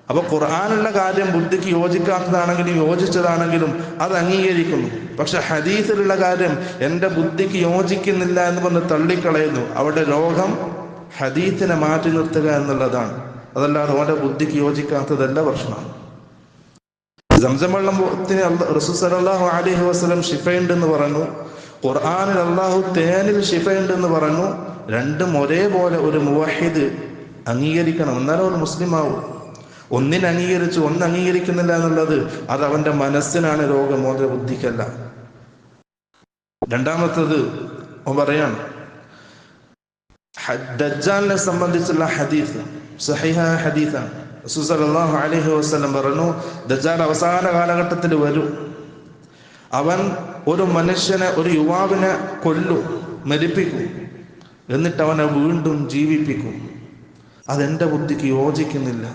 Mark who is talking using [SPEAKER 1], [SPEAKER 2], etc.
[SPEAKER 1] അപ്പോൾ ഖുർആനുള്ള കാര്യം ബുദ്ധിക്ക് യോജിക്കാത്തതാണെങ്കിലും യോജിച്ചതാണെങ്കിലും അത് അംഗീകരിക്കുന്നു. പക്ഷെ ഹദീസിലുള്ള കാര്യം എൻ്റെ ബുദ്ധിക്ക് യോജിക്കുന്നില്ല എന്ന് പറഞ്ഞ് തള്ളിക്കളയുന്നു. അവിടെ രോഗം ഹദീസിനെ മാറ്റി നിർത്തുക എന്നുള്ളതാണ്. അതല്ലാതെ അവൻ്റെ ബുദ്ധിക്ക് യോജിക്കാത്തതല്ല പ്രശ്നം. സംസം വെള്ളത്തിന് റസൂൽ സല്ലല്ലാഹു അലൈഹി വസല്ലം ശിഫയുണ്ടെന്ന് പറഞ്ഞു. ഖുർആനിൽ അള്ളാഹു തേനിൽ ശിഫയുണ്ടെന്ന് പറഞ്ഞു. രണ്ടും ഒരേപോലെ ഒരു മുവഹിദ് അംഗീകരിക്കണം, എന്നാലും ഒരു മുസ്ലിം ആവും. ഒന്നിനെ അംഗീകരിച്ച് ഒന്ന് അംഗീകരിക്കുന്നില്ല എന്നുള്ളത് അത് അവൻ്റെ മനസ്സിനാണ് രോഗം, അവൻ്റെ ബുദ്ധിക്കല്ല. രണ്ടാമത്തത് പറയാണ് ദജ്ജാലിനെ സംബന്ധിച്ചുള്ള ഹദീസ് സഹീഹായ ഹദീസാണ്. റസൂൽ സല്ലല്ലാഹു അലൈഹി വസല്ലം പറഞ്ഞു, ദജ്ജാൽ അവസാന കാലഘട്ടത്തിൽ വരും. അവൻ ഒരു മനുഷ്യനെ, ഒരു യുവാവിനെ കൊല്ലും, മരിപ്പിക്കും, എന്നിട്ട് അവനെ വീണ്ടും ജീവിപ്പിക്കും. അതെൻ്റെ ബുദ്ധിക്ക് യോജിക്കുന്നില്ല.